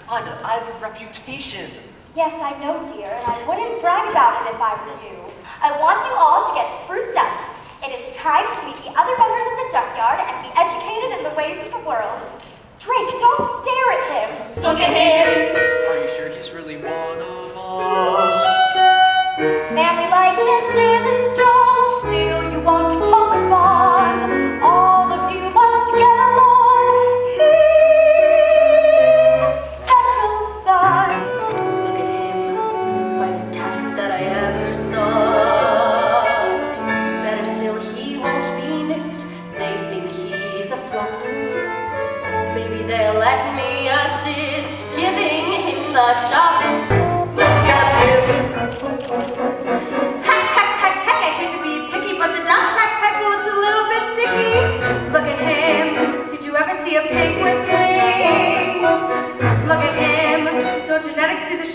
Ida, I have a reputation. Yes, I know, dear, and I wouldn't brag about it if I were you. I want you all to get spruced up. It is time to meet the other members of the duckyard and be educated in the ways of the world. Drake, don't stare at him. Look at him. Are you sure he's really one of us? Family likeness isn't strong, still you won't poke fun. All of you must get along. He's a special son. Look at him, finest cat that I ever saw. Better still, he won't be missed. They think he's a flop. Maybe they'll let me assist, giving him a shot. Look at him! Peck, peck, peck, peck. I hate to be picky, but the duck peck peck looks a little bit dicky. Look at him. Did you ever see a pig with wings? Look at him. Don't genetics do the